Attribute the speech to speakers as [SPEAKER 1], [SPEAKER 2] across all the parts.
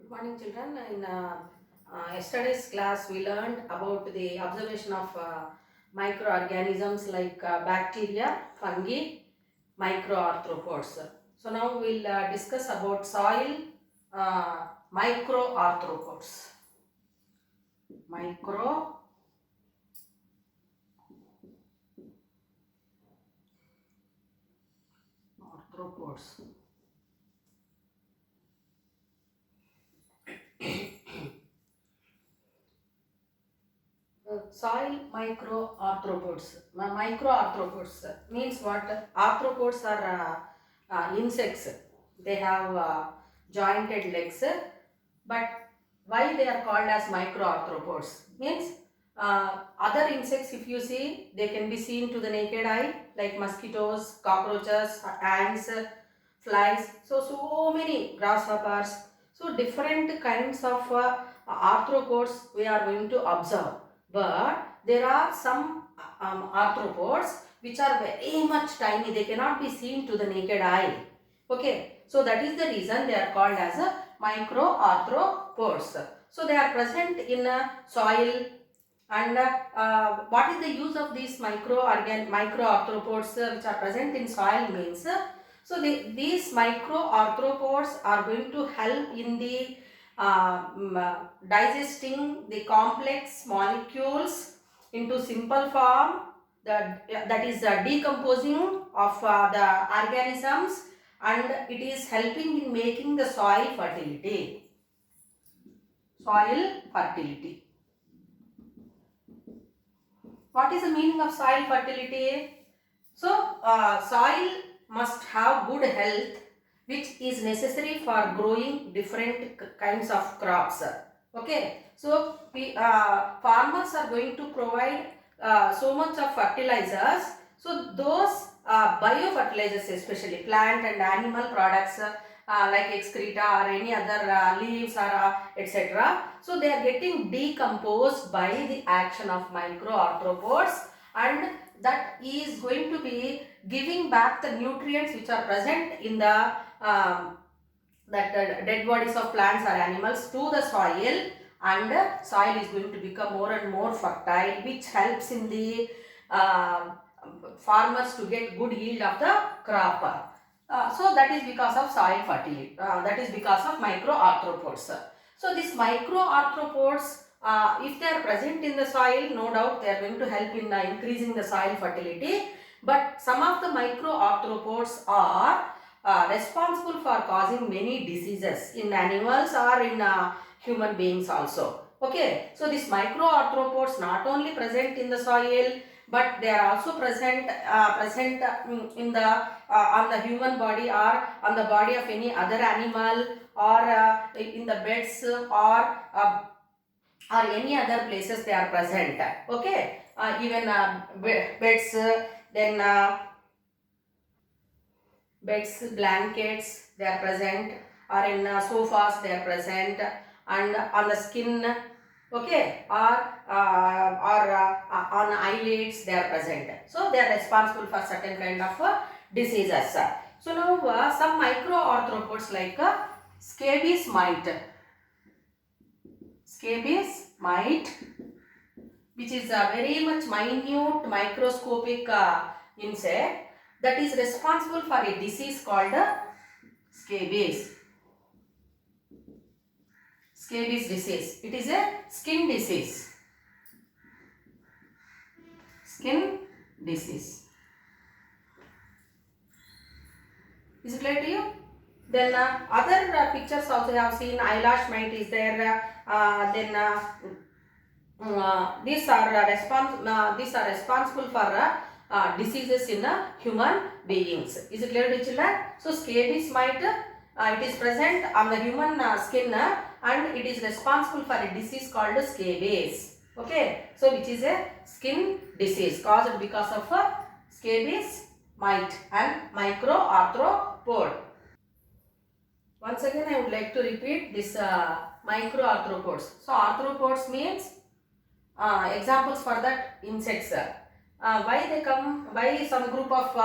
[SPEAKER 1] Good morning, children. In yesterday's class, we learned about the observation of microorganisms like bacteria, fungi, microarthropods. So now we'll discuss about soil microarthropods. Microarthropods. Soil microarthropods. Microarthropods means what? Arthropods are insects. They have jointed legs, but why they are called as microarthropods? Means other insects, if you see, they can be seen to the naked eye, like mosquitoes, cockroaches, ants, flies. So many grasshoppers. So different kinds of arthropods we are going to observe. But there are some arthropods which are very much tiny. They cannot be seen to the naked eye. Okay, so that is the reason they are called as a microarthropods. So they are present in soil. And what is the use of these microarthropods which are present in soil means? These microarthropods are going to help in the digesting the complex molecules into simple form, that is decomposing of the organisms, and it is helping in making the soil fertility. What is the meaning of soil fertility? Soil must have good health, which is necessary for growing different kinds of crops. Okay, so farmers are going to provide so much of fertilizers. So those biofertilizers, especially plant and animal products, like excreta or any other leaves or etc. So they are getting decomposed by the action of microarthropods, and that is going to be giving back the nutrients which are present in the dead bodies of plants or animals to the soil, and soil is going to become more and more fertile, which helps in the farmers to get good yield of the crop. So that is because of soil fertility. That is because of microarthropods. So these microarthropods, if they are present in the soil, no doubt they are going to help in increasing the soil fertility. But some of the microarthropods are responsible for causing many diseases in animals or in human beings also. Okay, so these microarthropods not only present in the soil, but they are also present in the on the human body or on the body of any other animal, or in the beds, or any other places they are present. Okay, even beds, then beds, blankets, they are present, or in sofas they are present, and on the skin, okay, or on eyelids they are present. So they are responsible for certain kind of diseases. So now some microarthropods like scabies mite, which is a very much minute microscopic insect that is responsible for a disease called scabies. Scabies disease. It is a skin disease. Skin disease. Is it clear to you? Then other pictures also you have seen. Eyelash mite is there. These are responsible for diseases in human beings. Is it clear to children? So scabies mite, it is present on the human skin, and it is responsible for a disease called scabies. Okay, so which is a skin disease caused because of scabies mite and microarthropod. Once again, I would like to repeat this microarthropods. So arthropods means examples for that insects. Why they come? Why some group of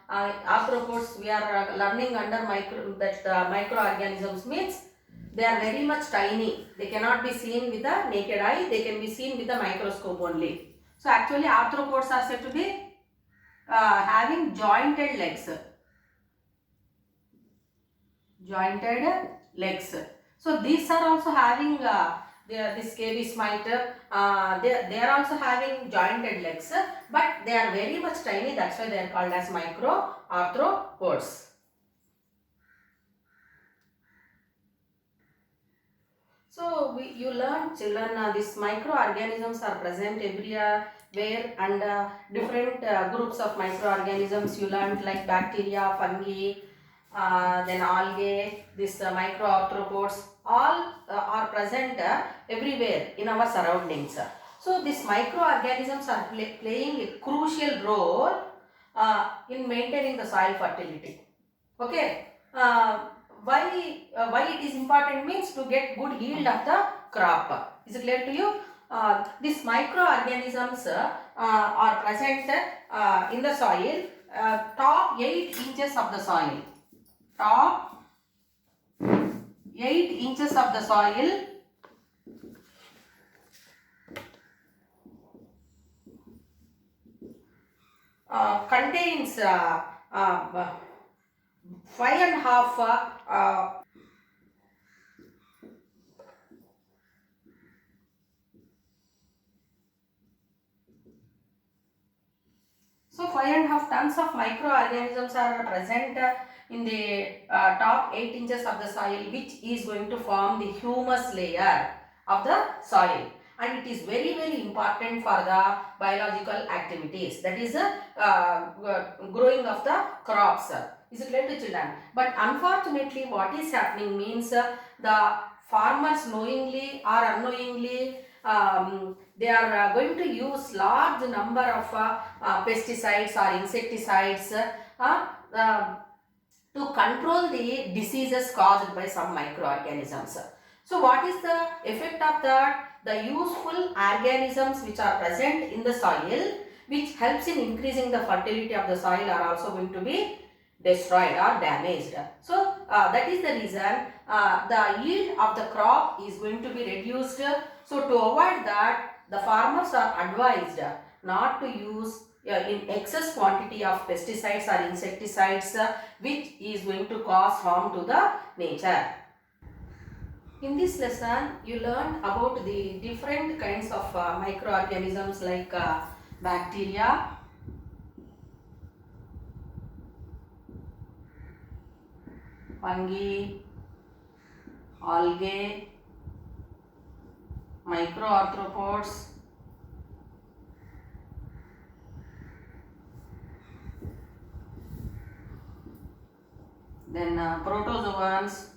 [SPEAKER 1] arthropods we are learning under microorganisms means They are very much tiny. They cannot be seen with the naked eye. They can be seen with the microscope only. So actually arthropods are said to be having jointed legs. Jointed legs. So these are also having this scabies mite. They are also having jointed legs, but they are very much tiny. That's why they are called as micro arthropods. So you learn, children, these microorganisms are present everywhere and different groups of microorganisms you learned like bacteria, fungi, then algae, this microarthropods, all are present everywhere in our surroundings. So these microorganisms are playing a crucial role in maintaining the soil fertility. Okay. Why it is important means to get good yield of the crop. Is it clear to you? These microorganisms are present in the soil, top 8 inches of the soil. Top 8 inches of the soil contains 5.5 So 5.5 tons of microorganisms are present in the top 8 inches of the soil, which is going to form the humus layer of the soil, and it is very important for the biological activities, that is growing of the crops. Is it clear to children? But unfortunately what is happening means the farmers knowingly or unknowingly they are going to use large number of pesticides or insecticides to control the diseases caused by some microorganisms. So what is the effect of that? The useful organisms which are present in the soil, which helps in increasing the fertility of the soil, are also going to be destroyed or damaged. So that is the reason the yield of the crop is going to be reduced. So to avoid that, the farmers are advised not to use in excess quantity of pesticides or insecticides which is going to cause harm to the nature. In this lesson, you learned about the different kinds of microorganisms like bacteria, fungi, algae, microarthropods, then protozoans,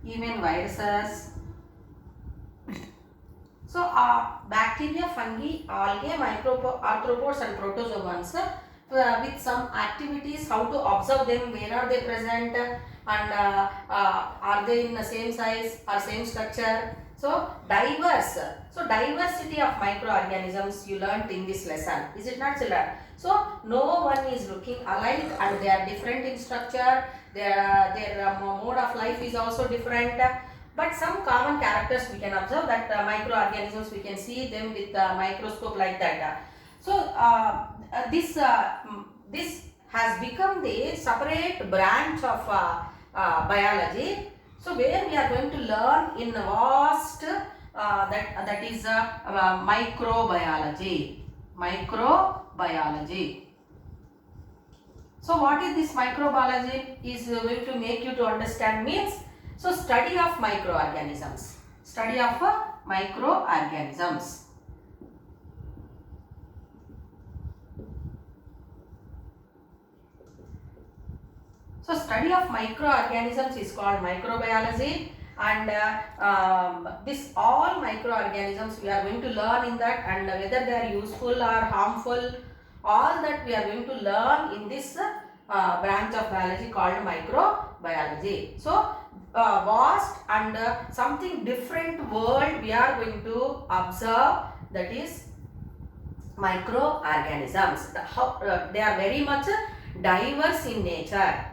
[SPEAKER 1] even viruses. So bacteria, fungi, algae, microarthropods and protozoans, with some activities, how to observe them, where are they present, and are they in the same size or same structure. So diverse. So diversity of microorganisms you learnt in this lesson. Is it not, children? So no one is looking alike and they are different in structure. Their mode of life is also different. But some common characters we can observe, that microorganisms we can see them with the microscope like that. So this has become the separate branch of biology. So where we are going to learn in vast that is microbiology. Microbiology. So what is this microbiology is going to make you to understand means, so study of microorganisms. Study of microorganisms. So study of microorganisms is called microbiology, and this all microorganisms we are going to learn in that, and whether they are useful or harmful, all that we are going to learn in this branch of biology called microbiology. So vast and something different world we are going to observe, that is microorganisms. They are very much diverse in nature.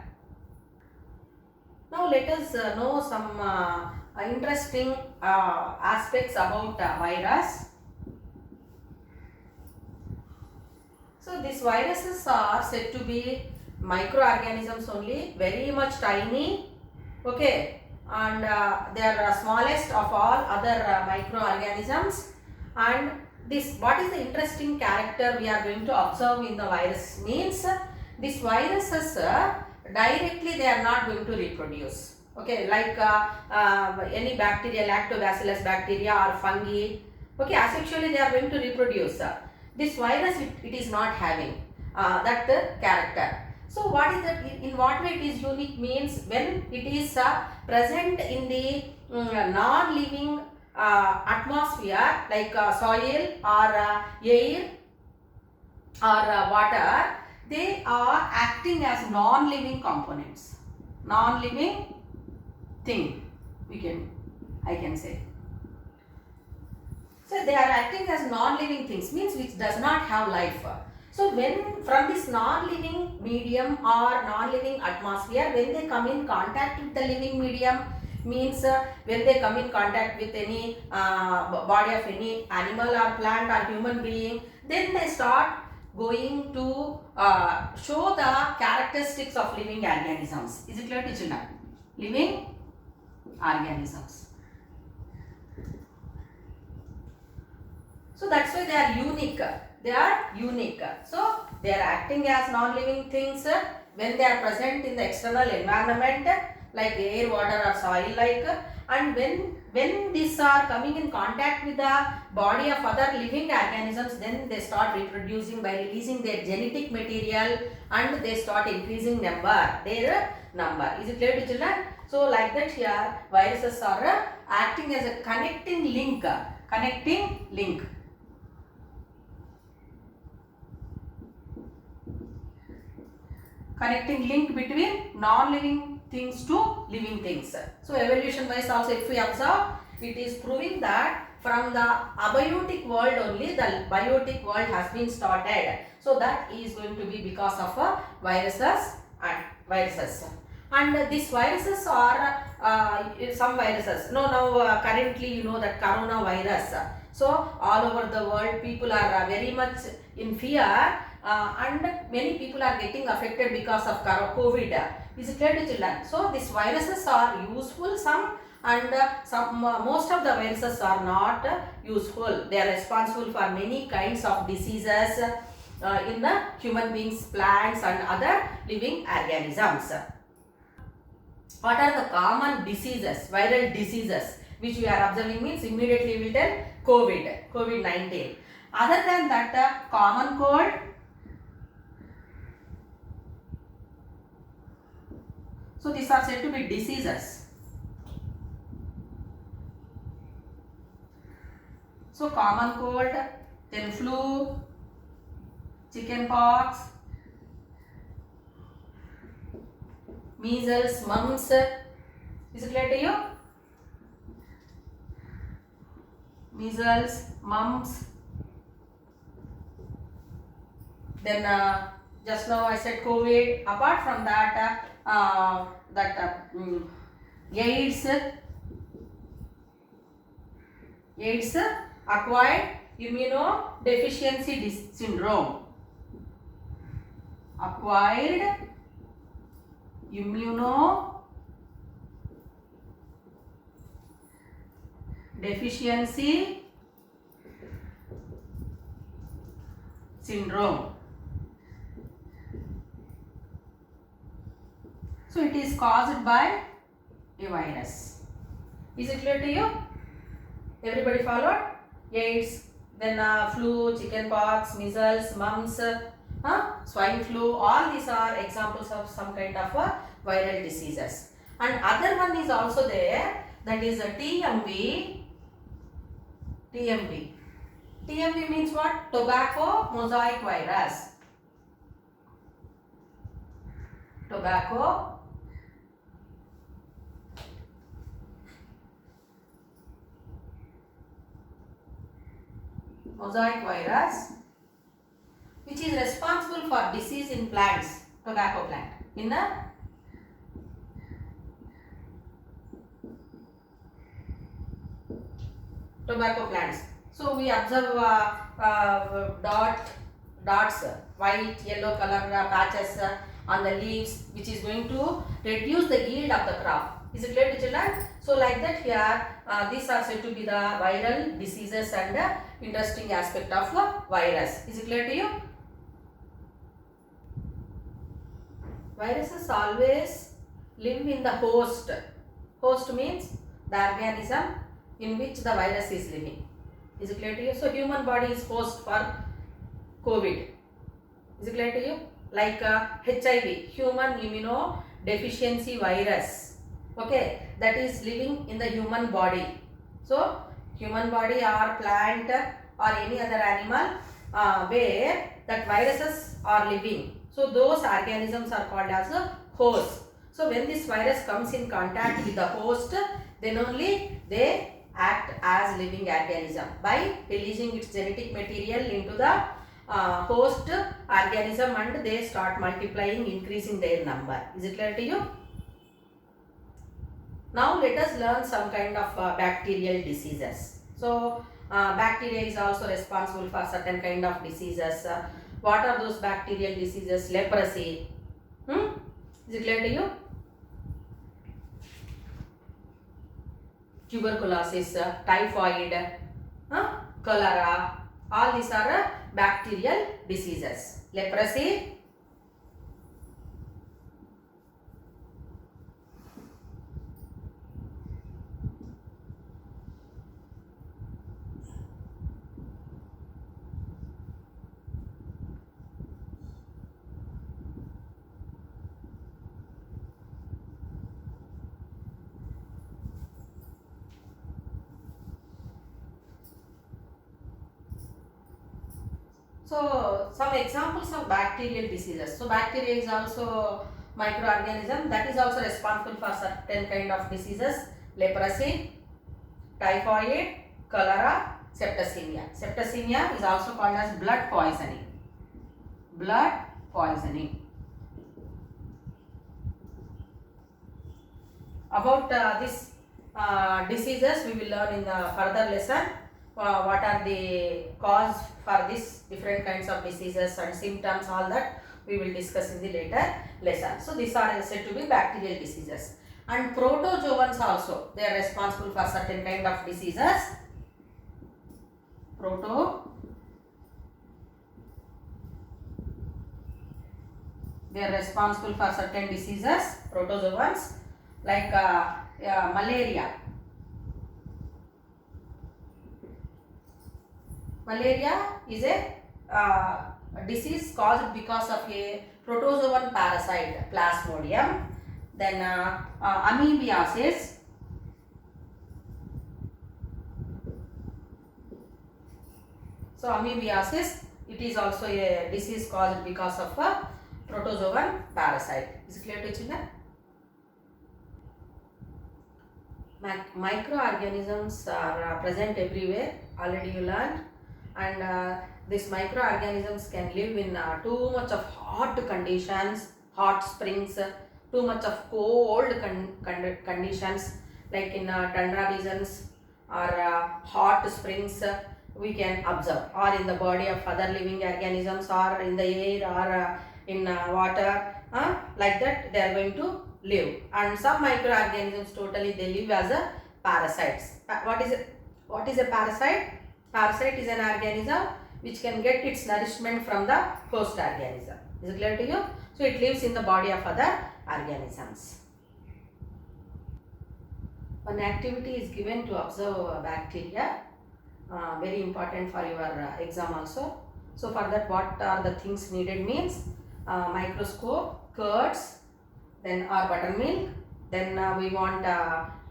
[SPEAKER 1] Now let us know some interesting aspects about virus. So these viruses are said to be microorganisms only, very much tiny, okay, and they are smallest of all other microorganisms. And this, what is the interesting character we are going to observe in the virus means, these viruses directly they are not going to reproduce, okay, like any bacteria, lactobacillus bacteria or fungi, okay, asexually they are going to reproduce. This virus, it is not having that character. So what is that, in what way it is unique means, when it is present in the non-living atmosphere like soil or air or water, they are acting as non-living components, non-living thing, I can say. So they are acting as non-living things, means which does not have life. So when from this non-living medium or non-living atmosphere, when they come in contact with the living medium, means when they come in contact with any body of any animal or plant or human being, then they start going to show the characteristics of living organisms. Is it clear to children? Living organisms. So that's why they are unique. They are unique. So they are acting as non-living things when they are present in the external environment like air, water or soil like, and when these are coming in contact with the body of other living organisms, then they start reproducing by releasing their genetic material and they start increasing their number. Is it clear to children? So like that here viruses are acting as a connecting link. Connecting link between non-living things to living things. So evolution wise also, if we observe, it is proving that from the abiotic world only the biotic world has been started. So that is going to be because of viruses. And these viruses are some viruses. Now currently you know that coronavirus. So all over the world people are very much in fear. And many people are getting affected because of COVID. Is it clear to children? So these viruses are useful, some, and most of the viruses are not useful. They are responsible for many kinds of diseases in the human beings, plants and other living organisms. What are the common diseases, viral diseases which we are observing means immediately we will tell COVID-19. Other than that, common cold, so these are said to be diseases. So common cold, then flu, chicken pox, measles, mumps. Is it clear to you? Measles, mumps. Then just now I said COVID. Apart from that, AIDS, acquired immunodeficiency syndrome. Acquired immunodeficiency syndrome. So it is caused by a virus. Is it clear to you? Everybody followed? AIDS, then flu, chicken pox, measles, mumps, swine flu, all these are examples of some kind of viral diseases. And other one is also there, that is a TMV. TMV means what? Tobacco mosaic virus. Tobacco mosaic virus, which is responsible for disease in plants, tobacco plant. In the tobacco plants. So we observe dots, white, yellow color patches on the leaves, which is going to reduce the yield of the crop. Is it clear to children? So like that here, these are said to be the viral diseases and interesting aspect of virus. Is it clear to you? Viruses always live in the host. Host means the organism in which the virus is living. Is it clear to you? So human body is host for COVID. Is it clear to you? Like HIV, human immunodeficiency virus. Okay, that is living in the human body. So human body or plant or any other animal where that viruses are living. So those organisms are called as a host. So when this virus comes in contact with the host, then only they act as living organism by releasing its genetic material into the host organism, and they start multiplying, increasing their number. Is it clear to you? Now let us learn some kind of bacterial diseases. So bacteria is also responsible for certain kind of diseases. What are those bacterial diseases? Leprosy. Is it clear to you? Tuberculosis, typhoid, cholera. All these are bacterial diseases. Leprosy, so some examples of bacterial diseases. So bacteria is also microorganism that is also responsible for certain kind of diseases. Leprosy, typhoid, cholera, septicemia. Septicemia is also called as blood poisoning. Blood poisoning. About these diseases we will learn in the further lesson. What are the cause for this different kinds of diseases and symptoms, all that we will discuss in the later lesson. So these are said to be bacterial diseases. And protozoans also, they are responsible for certain kind of diseases. They are responsible for certain diseases, protozoans, like malaria. Malaria is a disease caused because of a protozoan parasite, Plasmodium. Then amoebiasis. So amoebiasis, it is also a disease caused because of a protozoan parasite. Is it clear to children? Microorganisms are present everywhere. Already you learned. And these microorganisms can live in too much of hot conditions, hot springs, too much of cold conditions, like in tundra regions or hot springs we can observe, or in the body of other living organisms, or in the air, or in water, like that they are going to live. And some microorganisms totally they live as a parasites. What is a parasite? Parasite is an organism which can get its nourishment from the host organism. Is it clear to you? So it lives in the body of other organisms. One activity is given to observe bacteria, very important for your exam also. So for that, what are the things needed means microscope, curds, then or buttermilk, then we want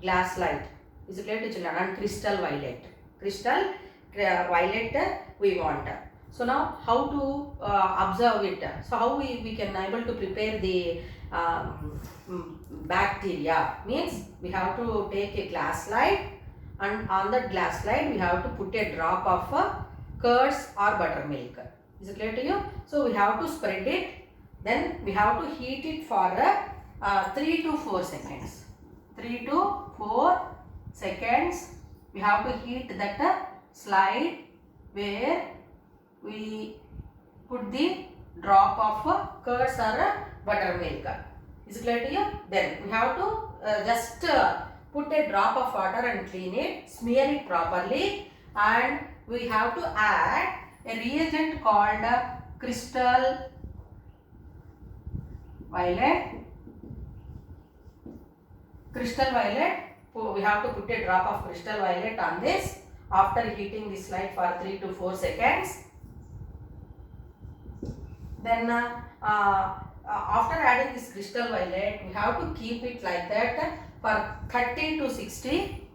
[SPEAKER 1] glass light. Is it clear to children? And crystal violet. Crystal violet we want. So now how to observe it? So how we can able to prepare the bacteria means we have to take a glass slide, and on that glass slide we have to put a drop of curds or buttermilk. Is it clear to you? So we have to spread it, then we have to heat it for 3 to 4 seconds. 3 to 4 seconds we we have to heat that slide where we put the drop of curds or buttermilk. Is it clear to you? Then we have to just put a drop of water and clean it, smear it properly, and we have to add a reagent called crystal violet. Crystal violet, we have to put a drop of crystal violet on this after heating the slide for 3 to 4 seconds. Then after adding this crystal violet, we have to keep it like that for 30 to 60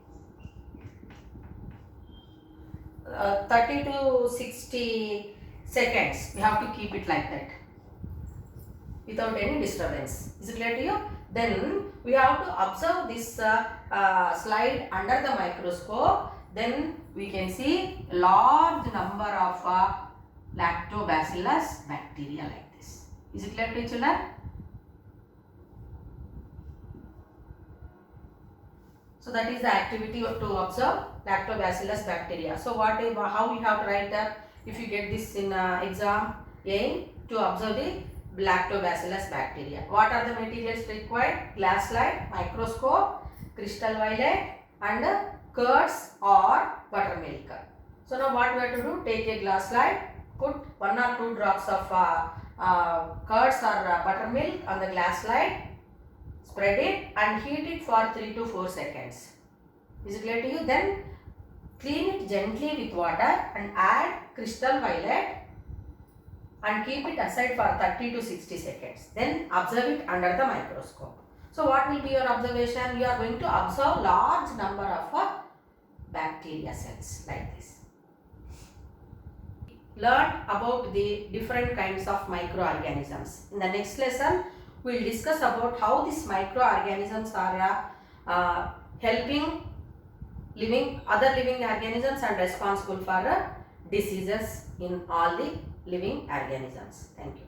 [SPEAKER 1] seconds. We have to keep it like that without any disturbance. Is it clear to you? Then we have to observe this slide under the microscope. Then we can see large number of lactobacillus bacteria like this. Is it clear to you, children? So that is the activity to observe lactobacillus bacteria. So how we have to write that? If you get this in exam, aim to observe the lactobacillus bacteria. What are the materials required? Glass slide, microscope, crystal violet, and curds or buttermilk. So now what we have to do? Take a glass slide, put 1 or 2 drops of curds or buttermilk on the glass slide, spread it and heat it for 3 to 4 seconds. Is it clear to you? Then clean it gently with water and add crystal violet and keep it aside for 30 to 60 seconds. Then observe it under the microscope. So what will be your observation? You are going to observe large number of bacteria cells like this. Learn about the different kinds of microorganisms. In the next lesson, we will discuss about how these microorganisms are helping other living organisms and responsible for diseases in all the living organisms. Thank you.